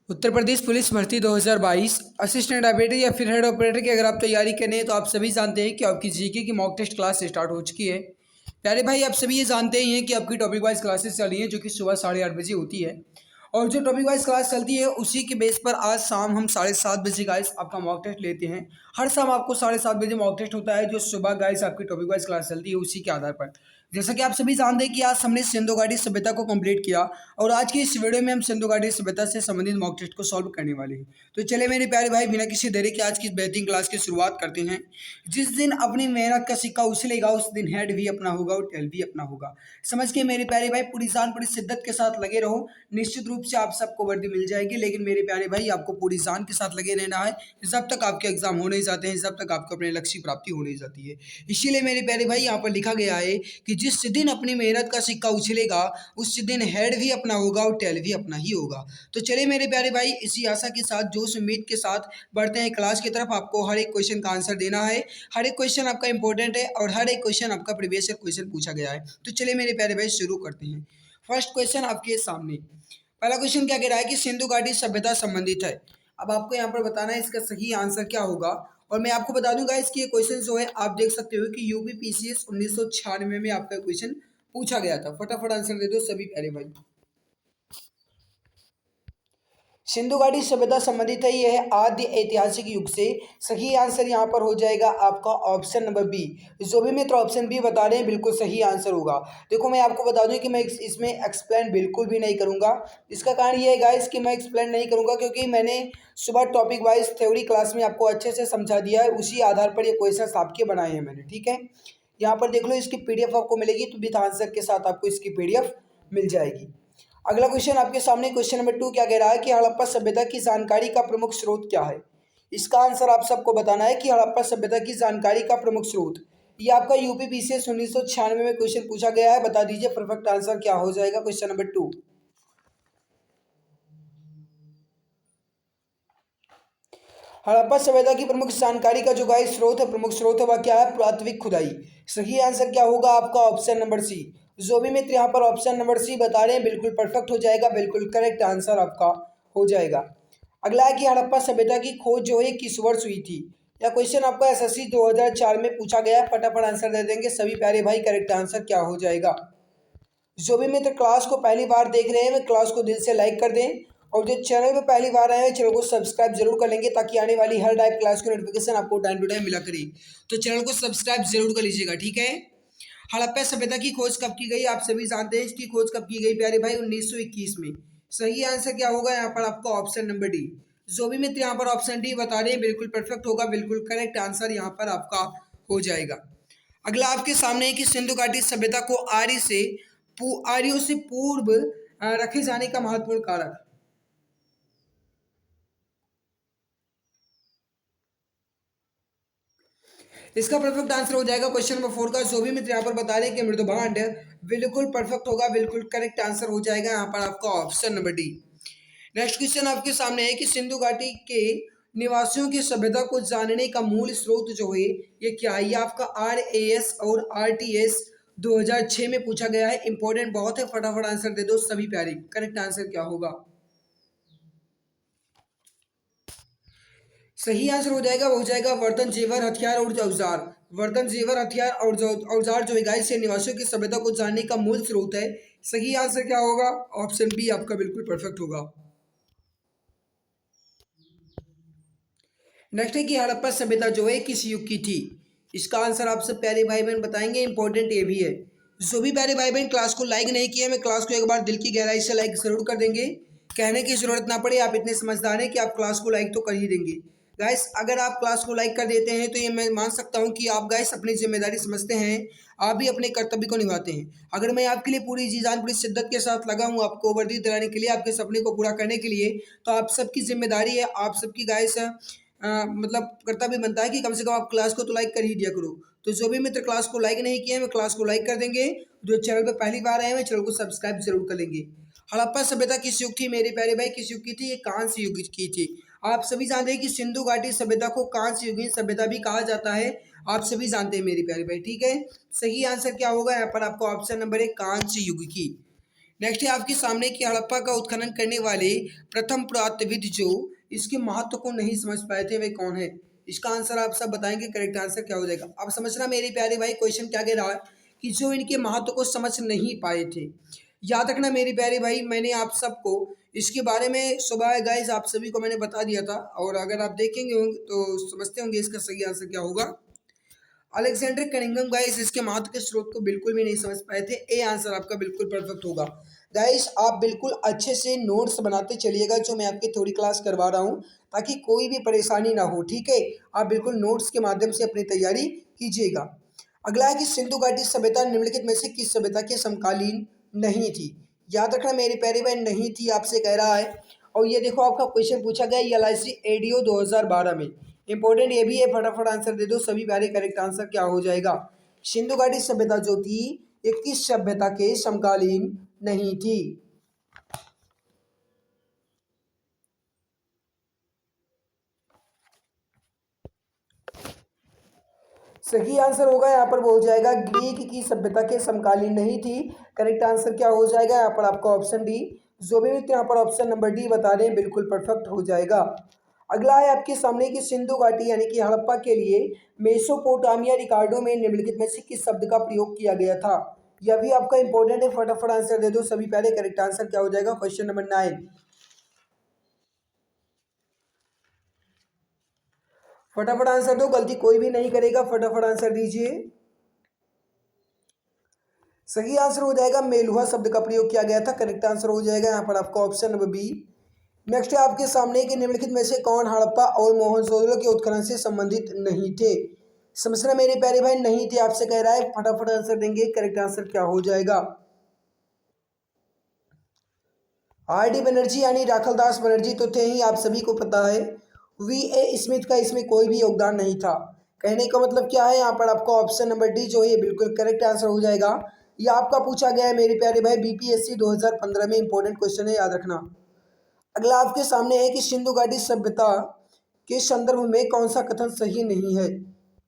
Uttar Pradesh police भर्ती 2022 assistant operator या फिर हेड ऑपरेटर की अगर आप तैयारी करें तो आप सभी जानते हैं कि आपकी जीके की मॉक टेस्ट क्लास स्टार्ट हो चुकी है। प्यारे भाई, आप सभी ये जानते ही हैं कि आपकी टॉपिक वाइज क्लासेस चल रही हैं जो कि सुबह 8:30 बजे होती है। और जो टॉपिक वाइज क्लास चलती है उसी के बेस पर आज शाम हम 7:30 बजे गाइस आपका मॉक टेस्ट लेते हैं। हर शाम आपको 7:30 बजे मॉक टेस्ट होता है जो सुबह गाइस आपकी टॉपिक वाइज क्लास चलती है उसी के आधार पर। जैसा कि आप सभी जानते हैं कि आज हमने सिंधु घाटी सभ्यता को कंप्लीट किया और आज की इस वीडियो में हम सिंधु घाटी सभ्यता से संबंधित मॉक टेस्ट को सॉल्व करने वाले हैं। तो चलिए मेरे प्यारे भाई, बिना किसी देरी के आज की बेहतरीन क्लास की शुरुआत करते हैं। जिस दिन अपनी मेहनत का सिक्का उछलेगा उस दिन हेड भी अपना होगा और टेल भी अपना होगा। समझ के मेरे प्यारे भाई, पूरी जान पूरी शिद्दत के साथ लगे रहो। निश्चित रूप से आप सबको वर्दी मिल जाएगी, लेकिन मेरे प्यारे भाई आपको पूरी जान के साथ लगे रहना है जब तक आपके एग्जाम हो नहीं जाते हैं, जब तक आपको अपने लक्ष्य की प्राप्ति हो नहीं जाती है। इसीलिए मेरे प्यारे भाई यहाँ पर लिखा गया है कि जिस दिन अपनी मेहनत का सिक्का उछलेगा उस दिन हेड भी अपना होगा और टेल भी अपना ही होगा। तो चलिए मेरे प्यारे भाई, इसी आशा के साथ जोश उम्मीद के साथ बढ़ते हैं क्लास की तरफ। आपको हर एक क्वेश्चन का आंसर देना है। हर एक क्वेश्चन आपका इंपॉर्टेंट है और हर एक क्वेश्चन आपका प्रीवियस ईयर क्वेश्चन पूछा गया है। तो चलिए मेरे प्यारे भाई शुरू करते हैं। फर्स्ट क्वेश्चन आपके सामने। पहला क्वेश्चन क्या कह रहा है कि सिंधु घाटी सभ्यता संबंधित है। अब आपको यहाँ पर बताना है इसका सही आंसर क्या होगा। और मैं आपको बता दूंगा इसकी क्वेश्चन जो है आप देख सकते हो कि यूपीपीसीएस 1996 में आपका क्वेश्चन पूछा गया था। फटाफट आंसर दे दो सभी प्यारे भाई। सिंधु घाटी सभ्यता संबंधित है, यह है आद्य ऐतिहासिक युग से। सही आंसर यहाँ पर हो जाएगा आपका ऑप्शन नंबर बी। जो भी मित्र ऑप्शन बी बता रहे हैं बिल्कुल सही आंसर होगा। देखो मैं आपको बता दूं कि मैं इसमें एक्सप्लेन बिल्कुल भी नहीं करूंगा। इसका कारण ये है गाइस कि मैं एक्सप्लेन नहीं करूंगा क्योंकि मैंने सुबह टॉपिक वाइज थ्योरी क्लास में आपको अच्छे से समझा दिया है। उसी आधार पर ये क्वेश्चन आपके बनाए हैं मैंने, ठीक है। यहाँ पर देख लो, इसकी पीडीएफ आपको मिलेगी तो विद आंसर के साथ आपको इसकी पीडीएफ मिल जाएगी। अगला क्वेश्चन आपके सामने, क्वेश्चन नंबर 2 क्या कह रहा है कि हड़प्पा सभ्यता की जानकारी का प्रमुख स्रोत क्या है। इसका आंसर आप सबको बताना है कि हड़प्पा सभ्यता की जानकारी का प्रमुख स्रोत। ये आपका यूपीपीसीएस 1996 में क्वेश्चन पूछा गया है। बता दीजिए परफेक्ट आंसर क्या हो जाएगा क्वेश्चन नंबर 2। हड़प्पा सभ्यता की प्रमुख जानकारी का जो गाइस स्रोत है, प्रमुख स्रोत है, वह क्या है? पुरातात्विक खुदाई। सही आंसर क्या होगा आपका? Option number C. जो भी मित्र यहाँ पर ऑप्शन नंबर सी बता रहे हैं बिल्कुल परफेक्ट हो जाएगा, बिल्कुल करेक्ट आंसर आपका हो जाएगा। अगला है कि हड़प्पा सभ्यता की खोज जो है किस वर्ष हुई थी। यह क्वेश्चन आपका एसएससी 2004 में पूछा गया है। फटाफट आंसर दे देंगे सभी प्यारे भाई। करेक्ट आंसर क्या हो जाएगा? जो भी मित्र क्लास को पहली बार देख रहे हैं वे क्लास को दिल से लाइक कर दें और जो चैनल पे पहली बार आए हैं चैनल को सब्सक्राइब जरूर कर लेंगे ताकि आने वाली हर टाइप क्लास की नोटिफिकेशन आपको टाइम टू टाइम मिला करेगी। तो चैनल को सब्सक्राइब जरूर कर लीजिएगा, ठीक है। हड़प्पा सभ्यता की खोज कब की गई? आप सभी जानते हैं इसकी खोज कब की गई प्यारे भाई? 1921 में। सही आंसर क्या होगा यहाँ पर आपका? Option number D. जो भी मित्र यहाँ पर ऑप्शन डी बता रहे हैं बिल्कुल परफेक्ट होगा, बिल्कुल करेक्ट आंसर यहाँ पर आपका हो जाएगा। अगला आपके सामने है कि सिंधु घाटी सभ्यता को आर्यों से पूर्व रखे जाने का महत्वपूर्ण कारक। इसका परफेक्ट आंसर हो जाएगा क्वेश्चन नंबर 4 का। जो भी मित्र यहाँ पर बता रहे हैं कि मृदुभांड बिल्कुल परफेक्ट होगा, बिल्कुल करेक्ट आंसर हो जाएगा यहाँ पर आपका option number D. Next question आपके सामने है कि सिंधु घाटी के निवासियों की सभ्यता को जानने का मूल स्रोत जो है ये क्या है। ये आपका RAS और RTS 2006 में पूछा गया है। इंपॉर्टेंट बहुत है, फटाफट आंसर दे दो सभी प्यारे। करेक्ट आंसर क्या होगा? सही आंसर हो जाएगा, वो हो जाएगा बर्तन जेवर हथियार और औजार। बर्तन जेवर हथियार और औजार जो है गाइस से निवासियों की सभ्यता को जानने का मूल स्रोत है। सही आंसर क्या होगा? ऑप्शन बी आपका बिल्कुल परफेक्ट होगा। नेक्स्ट है कि हड़प्पा सभ्यता जो है किस युग की थी। इसका आंसर आप सब प्यारे भाई बहन बताएंगे। इंपॉर्टेंट ये भी है। जो भी प्यारे भाई बहन क्लास को लाइक नहीं किया, मैं क्लास को एक बार दिल की गहराई से लाइक जरूर कर देंगे। कहने की जरूरत ना पड़े, आप इतने समझदार हैं कि आप क्लास को लाइक तो कर ही देंगे। गाइस अगर आप क्लास को लाइक कर देते हैं तो ये मैं मान सकता हूँ कि आप गाइस अपनी जिम्मेदारी समझते हैं, आप भी अपने कर्तव्य को निभाते हैं। अगर मैं आपके लिए पूरी जी जान पूरी शिद्दत के साथ लगा हूँ आपको वर्दी दिलाने के लिए, आपके सपने को पूरा करने के लिए, तो आप सबकी जिम्मेदारी है, आप सबकी गाइस मतलब कर्तव्य बनता है कि कम से कम आप क्लास को तो लाइक कर ही दिया करो। तो जो भी मित्र क्लास को लाइक नहीं किए वे क्लास को लाइक कर देंगे। जो चैनल पर पहली बार आए हैं चैनल को सब्सक्राइब जरूर कर लेंगे। हड़प्पा सभ्यता किस युग थी मेरे प्यारे भाई? किस युग की थी? ये कांस्य युग की थी। आप सभी जानते हैं कि सिंधु घाटी सभ्यता को कांस्य युगीन सभ्यता भी कहा जाता है। आप सभी जानते हैं मेरे प्यारे भाई, ठीक है। सही आंसर क्या होगा यहाँ पर आपका? ऑप्शन नंबर 1 कांस्य युग की। नेक्स्ट है आपके सामने कि हड़प्पा का उत्खनन करने वाले प्रथम पुरातत्वविद जो इसके महत्व को नहीं समझ पाए थे वे कौन है। इसका आंसर आप सब बताएंगे, करेक्ट आंसर क्या हो जाएगा। अब समझना मेरे प्यारे भाई, क्वेश्चन क्या कह रहा है कि जो इनके महत्व को समझ नहीं पाए थे। याद रखना मेरे प्यारे भाई, मैंने आप सबको इसके बारे में सुबह गाइस आप सभी को मैंने बता दिया था, और अगर आप देखेंगे होंगे तो समझते होंगे इसका सही आंसर क्या होगा। अलेक्जेंडर कनिंघम गाइस इसके महत्व के स्रोत को बिल्कुल भी नहीं समझ पाए थे। ए आंसर आपका बिल्कुल परफेक्ट होगा। गाइस आप बिल्कुल अच्छे से नोट्स बनाते चलिएगा जो मैं आपकी थोड़ी क्लास करवा रहा हूँ, ताकि कोई भी परेशानी ना हो, ठीक है। आप बिल्कुल नोट्स के माध्यम से अपनी तैयारी कीजिएगा। अगला है कि सिंधु घाटी सभ्यता निम्नलिखित में से किस सभ्यता के समकालीन नहीं थी। याद रखना मेरी प्यारी बहन, नहीं थी आपसे कह रहा है। और ये देखो आपका क्वेश्चन पूछा गया LIC एडीओ 2012 में। इंपॉर्टेंट ये भी है, फटाफट आंसर दे दो सभी प्यारे। करेक्ट आंसर क्या हो जाएगा। सिंधु घाटी सभ्यता जो थी ये किस सभ्यता के समकालीन नहीं थी। सही आंसर होगा यहाँ पर वो हो जाएगा ग्रीक की सभ्यता के समकालीन नहीं थी। करेक्ट आंसर क्या हो जाएगा यहाँ पर आपका ऑप्शन डी। जो भी मित्र यहाँ पर ऑप्शन नंबर डी बता रहे हैं बिल्कुल परफेक्ट हो जाएगा। अगला है आपके सामने की सिंधु घाटी यानी कि हड़प्पा के लिए मेसोपोटामिया रिकॉर्डों में निम्नलिखित में से किस शब्द का प्रयोग किया गया था। यह भी आपका इंपॉर्टेंट है, फटाफट आंसर दे दो सभी पहले। करेक्ट आंसर क्या हो जाएगा क्वेश्चन नंबर 9। फटाफट आंसर दो, गलती कोई भी नहीं करेगा, फटाफट आंसर दीजिए। सही आंसर हो जाएगा मेलुहा शब्द का प्रयोग किया गया था। करेक्ट आंसर हो जाएगा यहाँ पर आपका ऑप्शन नंबर बी। नेक्स्ट है आपके सामने कि निम्नलिखित में से कौन हड़प्पा और मोहनजोदड़ो के उत्खनन से संबंधित नहीं थे। समझना मेरे प्यारे भाई, नहीं थे आपसे कह रहा है, फटाफट आंसर देंगे। करेक्ट आंसर क्या हो जाएगा। RD बनर्जी यानी राखलदास बनर्जी तो थे ही, आप सभी को पता है। VA स्मिथ का इसमें कोई भी योगदान नहीं था। कहने का मतलब क्या है, यहाँ पर आपका ऑप्शन नंबर डी जो है बिल्कुल करेक्ट आंसर हो जाएगा। ये आपका पूछा गया है मेरे प्यारे भाई BPSC 2015 में, इंपॉर्टेंट क्वेश्चन है, याद रखना। अगला आपके सामने है कि सिंधु घाटी सभ्यता के संदर्भ में कौन सा कथन सही नहीं है।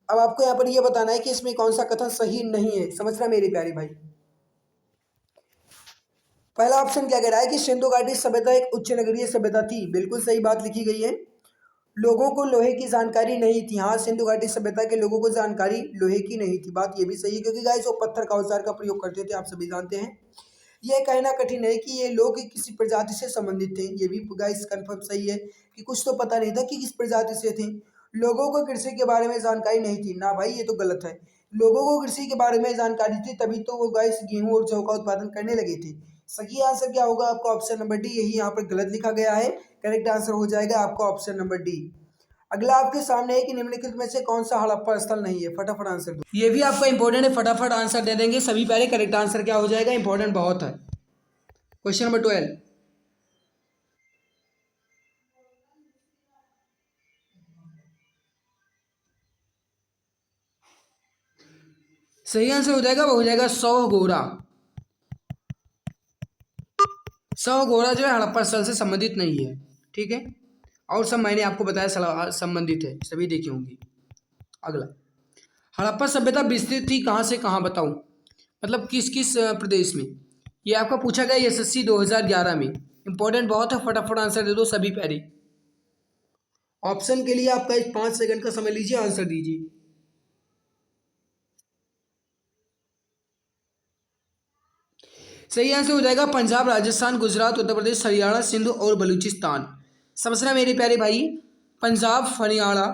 अब आपको यहाँ पर यह बताना है कि इसमें कौन सा कथन सही नहीं है। समझना मेरे प्यारे भाई, पहला ऑप्शन क्या कह रहा है कि सिंधु घाटी सभ्यता एक उच्च नगरीय सभ्यता थी। बिल्कुल सही बात लिखी गई है। लोगों को लोहे की जानकारी नहीं थी। हाँ, सिंधु घाटी सभ्यता के लोगों को जानकारी लोहे की नहीं थी, बात ये भी सही है, क्योंकि गाइस वो पत्थर का औजार का प्रयोग करते थे, आप सभी जानते हैं। यह कहना कठिन है कि ये लोग किसी प्रजाति से संबंधित थे। ये भी गाइस कंफर्म सही है कि कुछ तो पता नहीं था कि किस प्रजाति से थे। लोगों को कृषि के बारे में जानकारी नहीं थी ना भाई, ये तो गलत है। लोगों को कृषि के बारे में जानकारी थी, तभी तो वो गाइस गेहूं और जौ का उत्पादन करने लगे थे। सही आंसर क्या होगा आपका ऑप्शन नंबर डी, यही यहाँ पर गलत लिखा गया है। करेक्ट आंसर हो जाएगा आपका ऑप्शन नंबर डी। अगला आपके सामने है कि निम्नलिखित में से कौन सा हड़प्पा स्थल नहीं है। फटाफट आंसर दो, ये भी आपका इंपॉर्टेंट है, फटाफट आंसर दे देंगे सभी पहले। करेक्ट आंसर क्या हो जाएगा, इंपॉर्टेंट बहुत है। Question number 12। सही आंसर हो जाएगा वो हो जाएगा सौ गोरा। सौ गोरा जो है हड़प्पा स्थल से संबंधित नहीं है, ठीक है। और सब मैंने आपको बताया संबंधित है, सभी देखी होंगी। अगला, हड़प्पा सभ्यता विस्तृत थी कहाँ से कहाँ बताऊं, मतलब किस किस प्रदेश में। ये आपका पूछा गया SSC 2011 में, इंपॉर्टेंट बहुत है, फटाफट आंसर दे दो सभी पहले। ऑप्शन के लिए आपका 5 सेकंड का समय लीजिए, आंसर दीजिए। सही आंसर हो जाएगा पंजाब, राजस्थान, गुजरात, उत्तर प्रदेश, हरियाणा, सिंध और बलूचिस्तान। समझना मेरे प्यारे भाई, पंजाब, हरियाणा,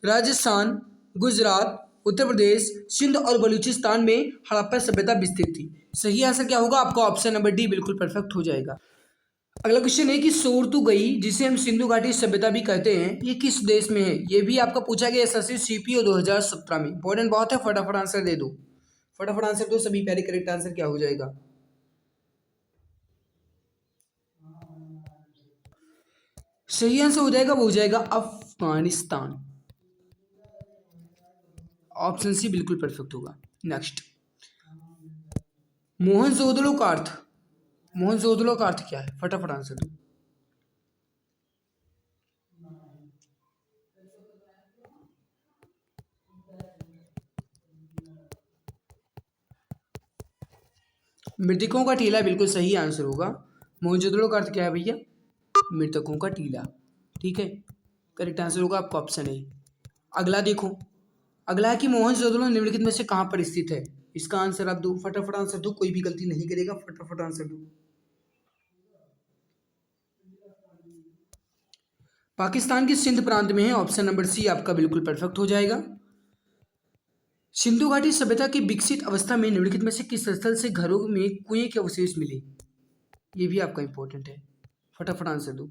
राजस्थान, गुजरात, उत्तर प्रदेश, सिंध और बलूचिस्तान में हड़प्पा सभ्यता विस्तृत थी। सही आंसर क्या होगा आपका ऑप्शन नंबर डी, बिल्कुल परफेक्ट हो जाएगा। अगला क्वेश्चन है कि सोरतुगई जिसे हम सिंधु घाटी सभ्यता भी कहते हैं, ये किस देश में है। ये भी आपका पूछा गया SSC CPO 2017 में, इंपॉर्टेंट बहुत है, फटाफट आंसर दे दो। फटाफट आंसर दो सभी पहले, करेक्ट आंसर क्या हो जाएगा। सही आंसर हो जाएगा वो हो जाएगा अफगानिस्तान। ऑप्शन सी बिल्कुल परफेक्ट होगा। नेक्स्ट, मोहनजोदड़ो का अर्थ, मोहनजोदड़ो का अर्थ क्या है, फटाफट आंसर दो। मृतकों का टीला बिल्कुल सही आंसर होगा। मोहनजोदड़ो का अर्थ क्या है भैया? मृतकों का टीला। ठीक है, करेक्ट आंसर होगा आपका ऑप्शन ए। अगला देखो, अगला है कि मोहनजोदड़ो निम्नलिखित में से कहाँ पर स्थित है? इसका आंसर आप दो, फटाफट आंसर दो, कोई भी गलती नहीं करेगा, फटाफट आंसर दो। पाकिस्तान के सिंध प्रांत में है, ऑप्शन नंबर सी आपका बिल्कुल परफेक्ट हो जाएगा। सिंधु घाटी सभ्यता की विकसित अवस्था में निम्नलिखित में से किस स्थल से घरों में कुएं के अवशेष मिले? ये भी आपका इंपॉर्टेंट है, फटाफट आंसर दो,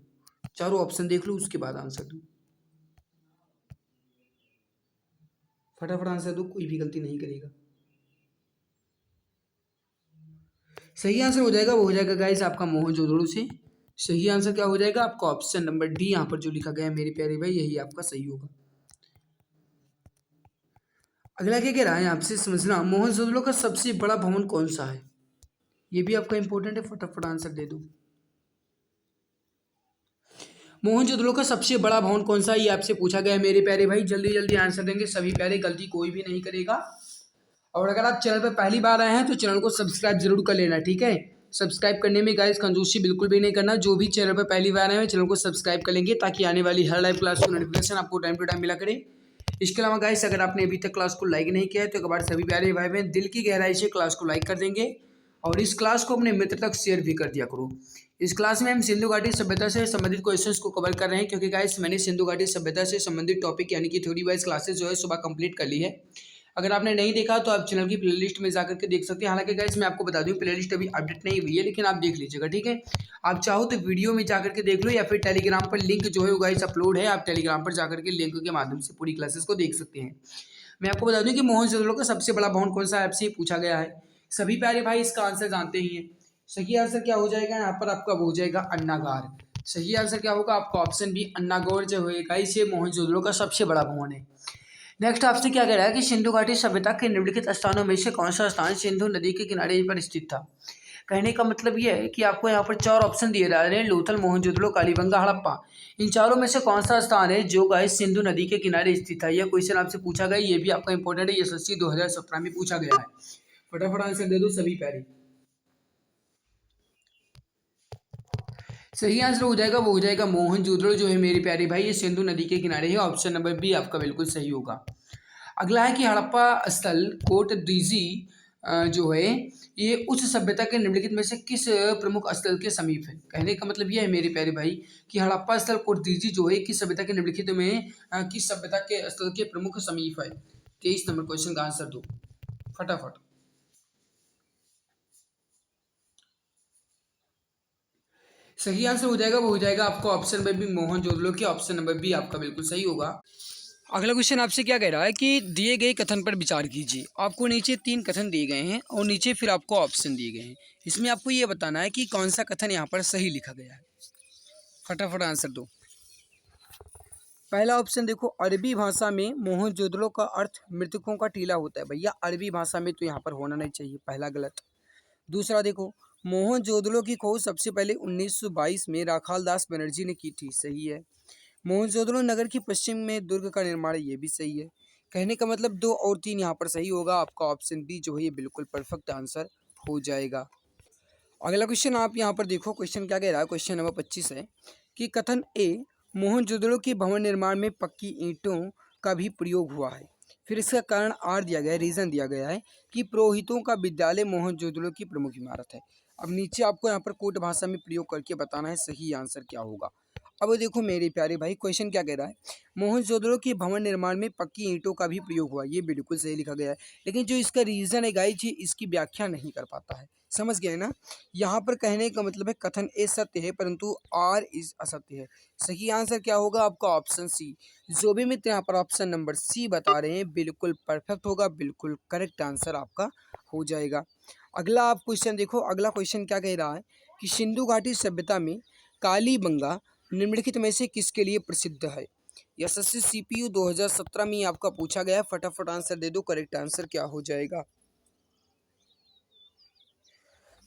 चारों ऑप्शन देख लो उसके बाद आंसर दो, फटाफट आंसर दो, कोई भी गलती नहीं करेगा। सही आंसर हो जाएगा, वो हो जाएगा गाइस आपका मोहनजोदड़ो से। सही आंसर क्या हो जाएगा आपका? ऑप्शन नंबर डी यहाँ पर जो लिखा गया है मेरे प्यारे भाई, यही आपका सही होगा। अगला क्या कह रहा है आपसे समझना, मोहनजोदड़ो का सबसे बड़ा भवन कौन सा है? ये भी आपका इंपॉर्टेंट है, फटाफट आंसर दे दो। मोहनजोदड़ो का सबसे बड़ा भवन कौन सा है, ये आपसे पूछा गया है मेरे प्यारे भाई। जल्दी जल्दी आंसर देंगे सभी प्यारे, गलती कोई भी नहीं करेगा। और अगर आप चैनल पर पहली बार आए हैं तो चैनल को सब्सक्राइब जरूर कर लेना, ठीक है। सब्सक्राइब करने में गाइस कंजूसी बिल्कुल भी नहीं करना। जो भी चैनल पर पहली बार आए हैं चैनल को सब्सक्राइब कर लेंगे ताकि आने वाली हर लाइव क्लास की नोटिफिकेशन आपको टाइम टू टाइम मिला करे। इसके अलावा गाइस अगर आपने अभी तक क्लास को लाइक नहीं किया है तो एक बार सभी प्यारे भाई बहन दिल की गहराई से क्लास को लाइक कर देंगे और इस क्लास को अपने मित्र तक शेयर भी कर दिया करो। इस क्लास में हम सिंधु घाटी सभ्यता से संबंधित क्वेश्चंस को कवर कर रहे हैं, क्योंकि गाइस मैंने सिंधु घाटी सभ्यता से संबंधित टॉपिक यानी कि थ्योरी वाइज क्लासेस जो है सुबह कंप्लीट कर ली है। अगर आपने नहीं देखा तो आप चैनल की प्लेलिस्ट में जाकर के देख सकते हैं। हालांकि गाइस मैं आपको बता दूं प्लेलिस्ट अभी अपडेट नहीं हुई है, लेकिन आप देख लीजिएगा, ठीक है। आप चाहो तो वीडियो में जाकर के देख लो या फिर टेलीग्राम पर लिंक जो है वो गाइस अपलोड है, आप टेलीग्राम पर जाकर के लिंक के माध्यम से पूरी क्लासेस को देख सकते हैं। मैं आपको बता दूं कि मोहनजोदड़ो का सबसे बड़ा भवन कौन सा है, आपसे पूछा गया है। सभी प्यारे भाई इसका आंसर जानते ही हैं। सही आंसर क्या हो जाएगा यहाँ पर आपका? वो हो जाएगा अन्नागार। सही आंसर क्या होगा आपका? ऑप्शन बी अन्नागौर जो होगा, इसे मोहनजोदड़ो का सबसे बड़ा भवन है। नेक्स्ट आपसे क्या कह रहा है कि सिंधु घाटी सभ्यता के निम्नलिखित स्थानों में से कौन सा स्थान सिंधु नदी के किनारे पर स्थित था? कहने का मतलब यह है कि आपको यहाँ पर चार ऑप्शन दिए जा रहे हैं, लोथल, मोहनजोदड़ो, कालीबंगा, हड़प्पा। इन चारों में से कौन सा स्थान है जो गाइस सिंधु नदी के किनारे स्थित है? यह क्वेश्चन आपसे पूछा गया, ये भी आपका इंपॉर्टेंट है, ये एसएससी 2017 में पूछा गया है। फटाफट आंसर दे दो सभी प्यारे। सही आंसर हो जाएगा, वो हो जाएगा मोहनजोदड़ो जो है मेरे प्यारे भाई, ये सिंधु नदी के किनारे है। ऑप्शन नंबर बी आपका बिल्कुल सही होगा। अगला है कि हड़प्पा स्थल कोट दीजी जो है ये उच्च सभ्यता के निम्नलिखित में से किस प्रमुख स्थल के समीप है? कहने का मतलब यह है मेरे प्यारे भाई कि हड़प्पा स्थल कोट दीजी जो है किस सभ्यता के निम्नलिखित में किस सभ्यता के स्थल के प्रमुख समीप है? 23 नंबर क्वेश्चन का आंसर दो फटाफट। सही आंसर हो जाएगा, वो हो जाएगा आपका ऑप्शन नंबर बी मोहनजोदड़ो के। ऑप्शन नंबर बी आपका बिल्कुल सही होगा। अगला क्वेश्चन आपसे क्या कह रहा है कि दिए गए कथन पर विचार कीजिए। आपको नीचे 3 कथन दिए गए हैं और नीचे फिर आपको ऑप्शन दिए गए हैं। इसमें आपको ये बताना है कि कौन सा कथन यहाँ पर सही लिखा गया है। फटाफट आंसर दो। पहला ऑप्शन देखो, अरबी भाषा में मोहनजोदड़ो का अर्थ मृतकों का टीला होता है। भैया अरबी भाषा में तो यहाँ पर होना नहीं चाहिए, पहला गलत। दूसरा देखो, मोहनजोदड़ो की खोज सबसे पहले 1922 में राखालदास बनर्जी ने की थी। सही है। मोहनजोदड़ो नगर की पश्चिम में दुर्ग का निर्माण, ये भी सही है। कहने का मतलब 2 और 3 यहाँ पर सही होगा। आपका ऑप्शन बी जो है ये बिल्कुल परफेक्ट आंसर हो जाएगा। अगला क्वेश्चन आप यहाँ पर देखो, क्वेश्चन क्या कह रहा है, क्वेश्चन नंबर 25 है कि कथन ए, मोहनजोदड़ो के भवन निर्माण में पक्की ईंटों का भी प्रयोग हुआ है। फिर इसका कारण आर दिया गया है, रीज़न दिया गया है कि पुरोहितों का विद्यालय मोहनजोदड़ो की प्रमुख इमारत है। अब नीचे आपको यहाँ पर कोट भाषा में प्रयोग करके बताना है सही आंसर क्या होगा। अब देखो मेरे प्यारे भाई, क्वेश्चन क्या कह रहा है, मोहनजोदड़ो के भवन निर्माण में पक्की ईंटों का भी प्रयोग हुआ, ये बिल्कुल सही लिखा गया है। लेकिन जो इसका रीज़न है गाइस जी, इसकी व्याख्या नहीं कर पाता है। समझ गए ना? यहाँ पर कहने का मतलब है कथन ए सत्य है परंतु आर इज असत्य है। सही आंसर क्या होगा आपका? Option C. जो भी मित्र यहाँ पर ऑप्शन नंबर सी बता रहे हैं बिल्कुल परफेक्ट होगा, बिल्कुल करेक्ट आंसर आपका हो जाएगा। अगला आप क्वेश्चन देखो, अगला क्वेश्चन क्या कह रहा है कि सिंधु घाटी सभ्यता में कालीबंगा निम्नलिखित में से किसके लिए प्रसिद्ध है? एसएससी सीपीयू 2017 में आपका पूछा गया है। फटाफट आंसर दे दो, करेक्ट आंसर क्या हो जाएगा।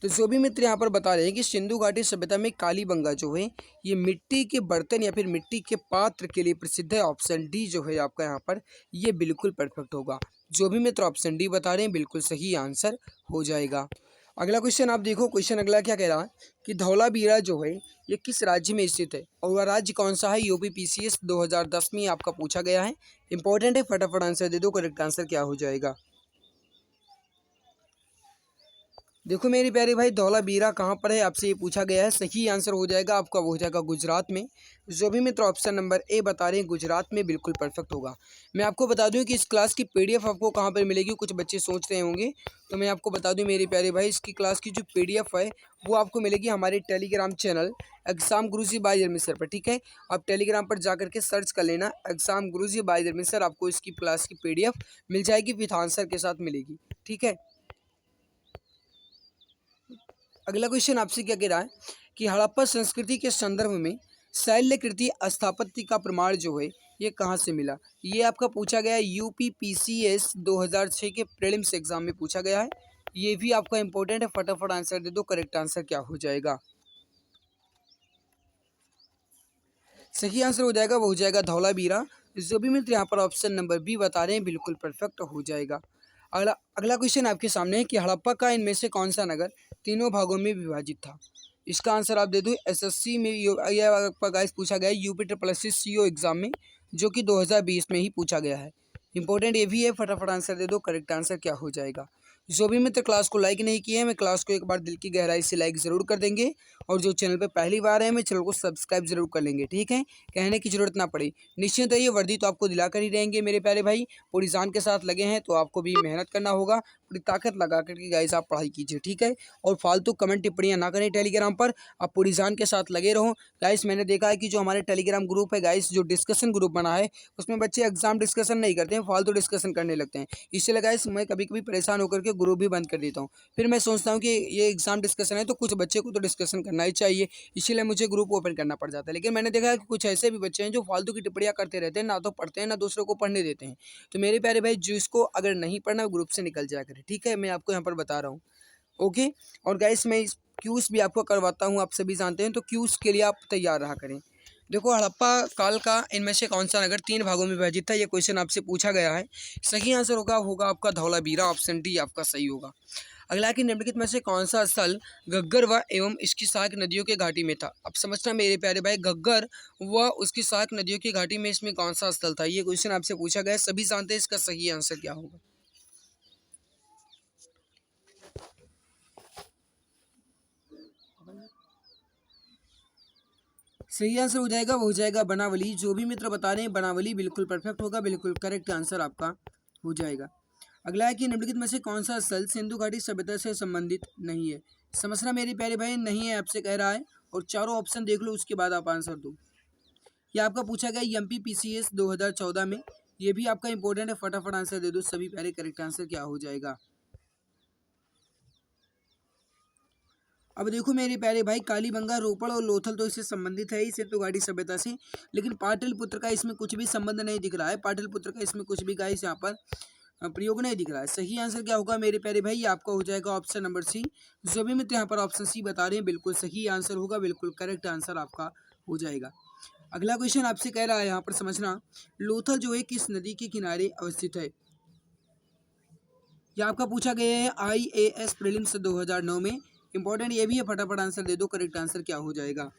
तो जो भी मित्र यहाँ पर बता रहे हैं कि सिंधु घाटी सभ्यता में कालीबंगा जो है ये मिट्टी के बर्तन या फिर मिट्टी के पात्र के लिए प्रसिद्ध है। ऑप्शन डी जो है आपका यहाँ पर ये बिल्कुल परफेक्ट होगा। जो भी मित्र ऑप्शन डी बता रहे हैं बिल्कुल सही आंसर हो जाएगा। अगला क्वेश्चन आप देखो, क्वेश्चन अगला क्या कह रहा है कि धौलावीरा जो है ये किस राज्य में स्थित है और वह राज्य कौन सा है। यूपी पीसीएस 2010 में आपका पूछा गया है, इंपॉर्टेंट है, फटाफट आंसर दे दो। करेक्ट आंसर क्या हो जाएगा। देखो मेरे प्यारे भाई, धौलावीरा कहाँ पर है आपसे ये पूछा गया है। सही आंसर हो जाएगा आपका, वो हो जाएगा गुजरात में। जो भी मित्र ऑप्शन नंबर ए बता रहे हैं गुजरात में, बिल्कुल परफेक्ट होगा। मैं आपको बता दूं कि इस क्लास की पीडीएफ आपको कहाँ पर मिलेगी, कुछ बच्चे सोच रहे होंगे, तो मैं आपको बता दूं मेरे प्यारे भाई, इसकी क्लास की जो पीडीएफ है वो आपको मिलेगी हमारे टेलीग्राम चैनल एग्जाम गुरुजी बाय जर्मी सर पर। ठीक है, आप टेलीग्राम पर जा करके सर्च कर लेना एग्जाम गुरुजी बाय जर्मी सर, आपको इसकी क्लास की पीडीएफ मिल जाएगी, विथ आंसर के साथ मिलेगी। ठीक है, अगला क्वेश्चन आपसे क्या कह रहा है कि हड़प्पा संस्कृति के संदर्भ में शैलकृति स्थापत्य का प्रमाण जो है ये कहाँ से मिला। ये आपका पूछा गया है यूपी पीसीएस 2006 के प्रीलिम्स एग्जाम में पूछा गया है। ये भी आपका इंपॉर्टेंट है, फटाफट आंसर दे दो। करेक्ट आंसर क्या हो जाएगा। सही आंसर हो जाएगा, वो हो जाएगा धौलावीरा। जो भी मित्र यहाँ पर ऑप्शन नंबर बी बता रहे हैं बिल्कुल परफेक्ट हो जाएगा। अगला अगला क्वेश्चन आपके सामने है कि हड़प्पा का इनमें से कौन सा नगर तीनों भागों में विभाजित था। इसका आंसर आप दे दो। एसएससी में ये आपका गाइस पूछा गया है UP triple S CO exam में, जो कि 2020 में ही पूछा गया है। इंपॉर्टेंट ये भी है, फटाफट आंसर दे दो। करेक्ट आंसर क्या हो जाएगा। जो भी मित्र क्लास को लाइक नहीं किए हैं, मैं क्लास को एक बार दिल की गहराई से लाइक ज़रूर कर देंगे, और जो चैनल पे पहली बार है मैं चैनल को सब्सक्राइब जरूर कर लेंगे। ठीक है, कहने की जरूरत ना पड़े। निश्चिंत ये वर्दी तो आपको दिलाकर ही रहेंगे मेरे प्यारे भाई, पूरी जान के साथ लगे हैं तो आपको भी मेहनत करना होगा, पूरी ताकत लगा करके गाइस आप पढ़ाई कीजिए। ठीक है, और फालतू कमेंट टिप्पणियां ना करें टेलीग्राम पर, आप पूरी जान के साथ लगे रहो। गाइस मैंने देखा है कि जो हमारे टेलीग्राम ग्रुप है गाइस, जो डिस्कशन ग्रुप बना है उसमें बच्चे एग्जाम डिस्कशन नहीं करते हैं, फालतू डिस्कशन करने लगते हैं। इसलिए गाइस मैं कभी कभी परेशान होकर के ग्रुप भी बंद कर देता हूँ। फिर मैं सोचता हूँ कि ये एग्जाम डिस्कशन है तो कुछ बच्चे को तो डिस्कशन करना ही चाहिए, इसीलिए मुझे ग्रुप ओपन करना पड़ जाता है। लेकिन मैंने देखा है कि कुछ ऐसे भी बच्चे हैं जो फालतू की टिप्पणियां करते रहते हैं, ना तो पढ़ते हैं ना दूसरों को पढ़ने देते हैं। तो मेरे प्यारे भाई, जिसको अगर नहीं पढ़ना ग्रुप से निकल जाया करे। ठीक है, मैं आपको यहाँ पर बता रहा हूँ। ओके, और गाइस मैं क्यूज भी आपको करवाता हूँ, आप सभी जानते हैं, तो क्यूज के लिए आप तैयार रहा करें। देखो, हड़प्पा काल का इनमें से कौन सा नगर तीन भागों में विभाजित था, ये क्वेश्चन आपसे पूछा गया है। सही आंसर होगा आपका धौलावीरा, ऑप्शन डी आपका सही होगा। अगला कि निम्नलिखित में से कौन सा स्थल घग्गर व एवं इसकी सहायक नदियों के घाटी में था। अब समझना मेरे प्यारे भाई, घग्गर व उसकी सहायक नदियों की घाटी में इसमें कौन सा स्थल था, ये क्वेश्चन आपसे पूछा गया है। सभी जानते हैं इसका सही आंसर क्या होगा। सही आंसर हो जाएगा, वो हो जाएगा बनावली। जो भी मित्र बता रहे हैं बनावली, बिल्कुल परफेक्ट होगा, बिल्कुल करेक्ट आंसर आपका हो जाएगा। अगला है कि निम्नलिखित में से कौन सा स्थल सिंधु घाटी सभ्यता से संबंधित नहीं है। समझना मेरे प्यारे भाई, नहीं है आपसे कह रहा है, और चारों ऑप्शन देख लो उसके बाद आप आंसर दो। ये आपका पूछा गया एमपी पीसीएस 2014 में, ये भी आपका इंपॉर्टेंट है, फटाफट आंसर दे दो सभी प्यारे। करेक्ट आंसर क्या हो जाएगा। अब देखो मेरे प्यारे भाई, कालीबंगा, रोपड़ और लोथल तो इससे संबंधित है ही सिंधु घाटी सभ्यता से, लेकिन पाटलिपुत्र का इसमें कुछ भी संबंध नहीं दिख रहा है। पाटलिपुत्र का इसमें कुछ भी गाइस यहाँ पर प्रयोग नहीं दिख रहा है। सही आंसर क्या होगा मेरे प्यारे भाई, ये आपका हो जाएगा ऑप्शन नंबर सी। जो भी मित्र यहाँ पर ऑप्शन सी बता रहे हैं बिल्कुल सही आंसर होगा, बिल्कुल करेक्ट आंसर आपका हो जाएगा। अगला क्वेश्चन आपसे कह रहा है यहाँ पर समझना, लोथल जो है किस नदी के किनारे अवस्थित है। यह आपका पूछा गया है IAS प्रीलिम्स 2009 में, इंपॉर्टेंट ये भी है, फटाफट आंसर दे दो। करेक्ट आंसर क्या हो जाएगा।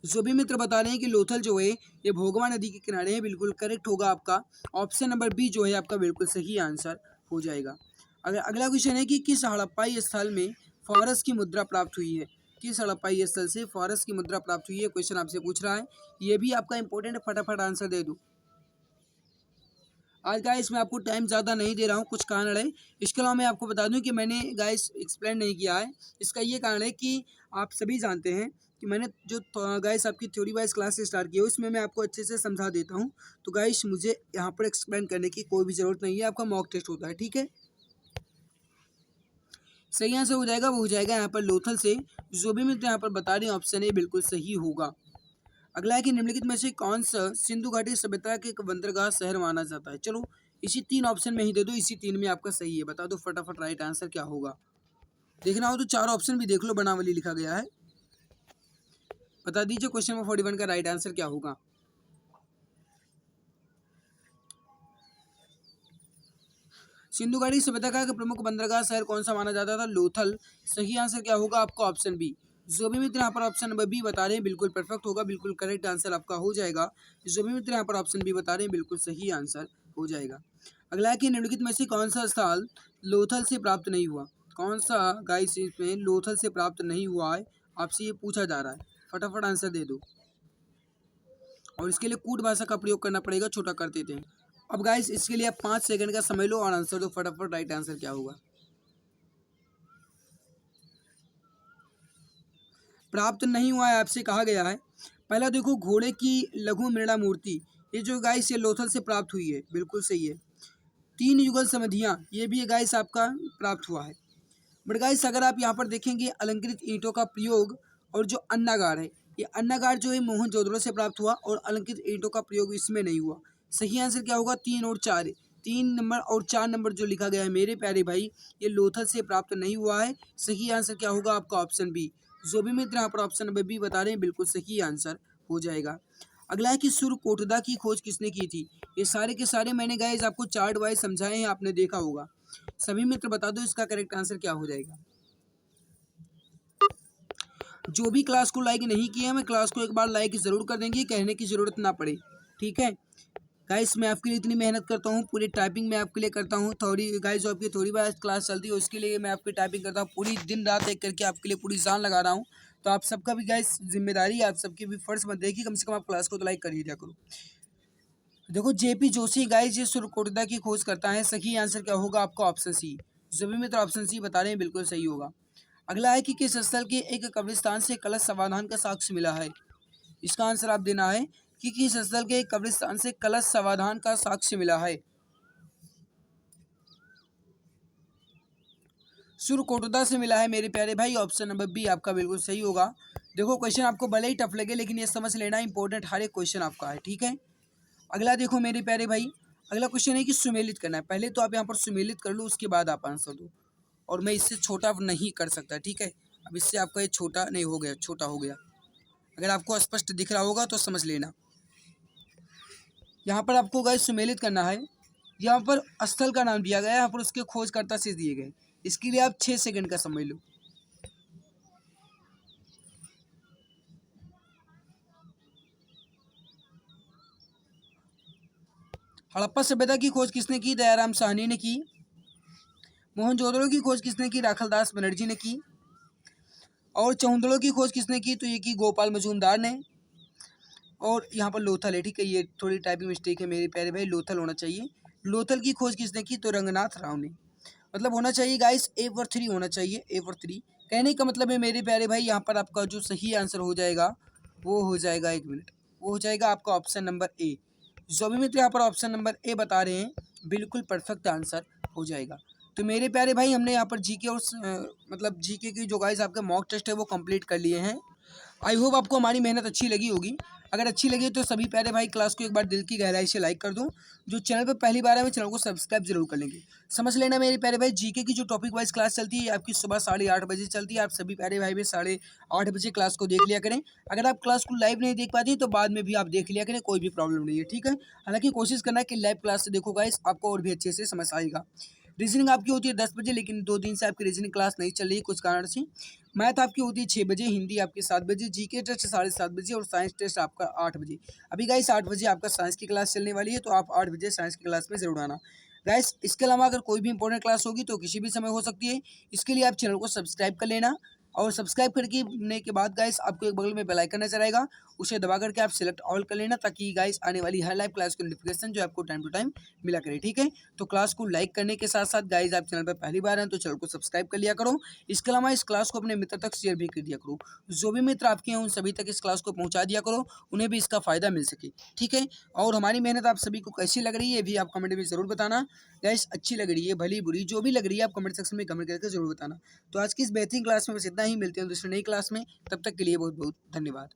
जो भी मित्र बता रहे हैं कि लोथल जो है ये भोगवा नदी के किनारे है, बिल्कुल करेक्ट होगा आपका ऑप्शन नंबर बी जो है आपका बिल्कुल सही आंसर हो जाएगा। अगर अगला क्वेश्चन है कि किस हड़प्पाई स्थल में फारस की मुद्रा प्राप्त हुई है। किस हड़प्पाई स्थल से फारस की मुद्रा प्राप्त हुई है, क्वेश्चन आपसे पूछ रहा है। ये भी आपका इंपॉर्टेंट है, फटाफट आंसर दे दो। आज गाइस मैं आपको टाइम ज़्यादा नहीं दे रहा हूँ, कुछ कारण है। इसके अलावा मैं आपको बता दूं कि मैंने गाइस एक्सप्लेन नहीं किया है। इसका ये कारण है कि आप सभी जानते हैं कि मैंने जो गाइस आपकी थ्योरी वाइज क्लास स्टार्ट की है उसमें मैं आपको अच्छे से समझा देता हूँ। तो गाइस मुझे यहाँ पर एक्सप्लेन करने की कोई भी ज़रूरत नहीं है, आपका मॉक टेस्ट होता है। ठीक है, सही आंसर हो जाएगा, वो हो जाएगा यहाँ पर लोथल से। जो भी मित्र यहाँ पर बता रहे हैं ऑप्शन ए बिल्कुल सही होगा। अगला है कि निम्नलिखित में से कौन सा सिंधु घाटी सभ्यता के एक बंदरगाह शहर माना जाता है। चलो इसी तीन ऑप्शन में ही दे दो, इसी तीन में आपका सही है, बता दो फटाफट राइट आंसर क्या होगा। देखना हो तो चार ऑप्शन भी देख लो, बनावली लिखा गया है। बता दीजिए क्वेश्चन नंबर 41 का राइट आंसर क्या होगा। सिंधु घाटी सभ्यता का प्रमुख बंदरगाह शहर कौन सा माना जाता था? लोथल। सही आंसर क्या होगा आपका? Option B. जो भी मित्र यहाँ पर ऑप्शन नंबर बी बता रहे हैं बिल्कुल परफेक्ट होगा, बिल्कुल करेक्ट आंसर आपका हो जाएगा। जो भी मित्र यहाँ पर ऑप्शन बी बता रहे हैं बिल्कुल सही आंसर हो जाएगा। अगला है कि निम्नलिखित में से कौन सा स्थल लोथल से प्राप्त नहीं हुआ? कौन सा गाइस इसमें लोथल से प्राप्त नहीं हुआ है, आपसे ये पूछा जा रहा है। फटाफट आंसर दे दो, और इसके लिए कूट भाषा का प्रयोग करना पड़ेगा, छोटा कर देते हैं। अब गाइस इसके लिए आप 5 सेकंड का समय लो और आंसर दो फटाफट। राइट आंसर क्या होगा? प्राप्त नहीं हुआ है आपसे कहा गया है। पहला देखो, घोड़े की लघु मृणा मूर्ति, ये जो गाइस ये लोथल से प्राप्त हुई है, बिल्कुल सही है। 3 युगल समाधियाँ, ये भी गाइस आपका प्राप्त हुआ है। बट गाइस अगर आप यहाँ पर देखेंगे अलंकृत ईंटों का प्रयोग और जो अन्नागार है, ये अन्नागार जो है मोहनजोदड़ो से प्राप्त हुआ और अलंकृत ईंटों का प्रयोग इसमें नहीं हुआ। सही आंसर क्या होगा? 3 और 4। 3 नंबर और 4 नंबर जो लिखा गया है मेरे प्यारे भाई, ये लोथल से प्राप्त नहीं हुआ है। सही आंसर क्या होगा आपका? Option B. जो भी मित्र यहाँ पर ऑप्शन नंबर बी बता रहे हैं बिल्कुल सही आंसर हो जाएगा। अगला है कि सुरकोटदा की खोज किसने की थी? ये सारे के सारे मैंने गाइस आपको चार्ट वाइज समझाए हैं, आपने देखा होगा। सभी मित्र बता दो इसका करेक्ट आंसर क्या हो जाएगा। जो भी क्लास को लाइक नहीं किया, मैं क्लास को एक बार लाइक ज़रूर कर देंगे, कहने की ज़रूरत ना पड़े, ठीक है। गाइस मैं आपके लिए इतनी मेहनत करता हूँ, पूरी टाइपिंग मैं आपके लिए करता हूँ। थोड़ी गाइस जो आपकी थोड़ी बार क्लास चलती है उसके लिए मैं आपकी टाइपिंग करता हूँ, पूरी दिन रात एक करके आपके लिए पूरी जान लगा रहा हूँ। तो आप सबका भी गाइस जिम्मेदारी, आप सबकी भी फर्ज बनती है कि कम से कम आप क्लास को तो लाइक कर ही दिया करो। देखो जेपी जोशी गाइस ये सुरकोटदा की खोज करता है। सही आंसर क्या होगा आपका? Option C. सभी मित्र ऑप्शन सी बता रहे हैं बिल्कुल सही होगा। अगला है कि किस स्थल के एक कब्रिस्तान से कलश समाधान का साक्ष्य मिला है? इसका आंसर आप देना है कि किस स्थल के एक कब्रिस्तान से कलश समाधान का साक्ष्य मिला है। सुरकोटदा से मिला है मेरे प्यारे भाई, ऑप्शन नंबर बी आपका बिल्कुल सही होगा। देखो क्वेश्चन आपको भले ही टफ लगे लेकिन ये समझ लेना इंपॉर्टेंट हर एक क्वेश्चन आपका है, ठीक है। अगला देखो मेरे प्यारे भाई, अगला क्वेश्चन है कि सुमेलित करना है। पहले तो आप यहाँ पर सुमेलित कर लो, उसके बाद आप आंसर दो। और मैं इससे छोटा नहीं कर सकता, ठीक है। अब इससे आपका ये छोटा नहीं हो गया, छोटा हो गया। अगर आपको स्पष्ट दिख रहा होगा तो समझ लेना। यहाँ पर आपको गाइस सुमेलित करना है। यहाँ पर स्थल का नाम दिया गया है, यहाँ पर उसके खोजकर्ता से दिए गए। इसके लिए आप 6 सेकंड का समय लो। हड़प्पा सभ्यता की खोज किसने की? दयाराम साहनी ने की। मोहनजोदड़ो की खोज किसने की? राखलदास बनर्जी ने की। और चौंदड़ो की खोज किसने की? तो ये की गोपाल मजूमदार ने। और यहाँ पर लोथल है, ठीक है, ये थोड़ी टाइपिंग मिस्टेक है मेरे प्यारे भाई, लोथल होना चाहिए। लोथल की खोज किसने की? तो रंगनाथ राव ने। मतलब होना चाहिए गाइस ए फॉर 3 होना चाहिए, ए फॉर 3। कहने का मतलब है मेरे प्यारे भाई, यहाँ पर आपका जो सही आंसर हो जाएगा वो हो जाएगा, 1 मिनट, वो हो जाएगा आपका ऑप्शन नंबर ए। जो भी मित्र यहाँ पर ऑप्शन नंबर ए बता रहे हैं बिल्कुल परफेक्ट आंसर हो जाएगा। तो मेरे प्यारे भाई हमने यहाँ पर जीके और मतलब जीके की जो गाइस आपके मॉक टेस्ट है वो कंप्लीट कर लिए हैं। आई होप आपको हमारी मेहनत अच्छी लगी होगी। अगर अच्छी लगी तो सभी प्यारे भाई क्लास को एक बार दिल की गहराई से लाइक कर दो। जो चैनल पर पहली बार है वो चैनल को सब्सक्राइब जरूर कर लेंगे। समझ लेना मेरे प्यारे भाई, जीके की जो टॉपिक वाइज क्लास चलती है आपकी सुबह 8:30 बजे चलती है। आप सभी प्यारे भाई भी 8:30 बजे क्लास को देख लिया करें। अगर आप क्लास को लाइव नहीं देख पाती तो बाद में भी आप देख लिया करें, कोई भी प्रॉब्लम नहीं है, ठीक है। हालांकि कोशिश करना है कि लाइव क्लास से देखो गाइस, आपको और भी अच्छे से समझ आएगा। रीजनिंग आपकी होती है 10 बजे, लेकिन 2 दिन से आपकी रीजनिंग क्लास नहीं चल रही है कुछ कारण से। मैथ आपकी होती है 6 बजे, हिंदी आपकी 7 बजे, जीके टेस्ट 7:30 बजे और साइंस टेस्ट आपका 8 बजे। अभी गाइस 8 बजे आपका साइंस की क्लास चलने वाली है, तो आप 8 बजे साइंस की क्लास में जरूर आना गाइस। इसके अलावा अगर कोई भी इंपॉर्टेंट क्लास होगी तो किसी भी समय हो सकती है। इसके लिए आप चैनल को सब्सक्राइब कर लेना, और सब्सक्राइब करने के बाद गाइस आपको एक बगल में बेल आइकन नजर आएगा, उसे दबा करके आप सिलेक्ट ऑल कर लेना, ताकि गाइस आने वाली हर लाइव क्लास की नोटिफिकेशन जो आपको टाइम टू टाइम मिला करे, ठीक है। तो क्लास को लाइक करने के साथ साथ गाइस आप चैनल पर पहली बार हैं तो चैनल को सब्सक्राइब कर लिया करो। इसके अलावा इस क्लास को अपने मित्र तक शेयर भी कर दिया करो। जो भी मित्र आपके हैं उन सभी तक इस क्लास को पहुँचा दिया करो, उन्हें भी इसका फ़ायदा मिल सके, ठीक है। और हमारी मेहनत आप सभी को कैसी लग रही है भी आप कमेंट में ज़रूर बताना गाइस। अच्छी लग रही है, भली बुरी जो भी लग रही है आप कमेंट सेक्शन में कमेंट करके जरूर बताना। तो आज की इस बेहतरीन क्लास में बस इतना ही, मिलते हैं दूसरी नई क्लास में, तब तक के लिए बहुत बहुत धन्यवाद।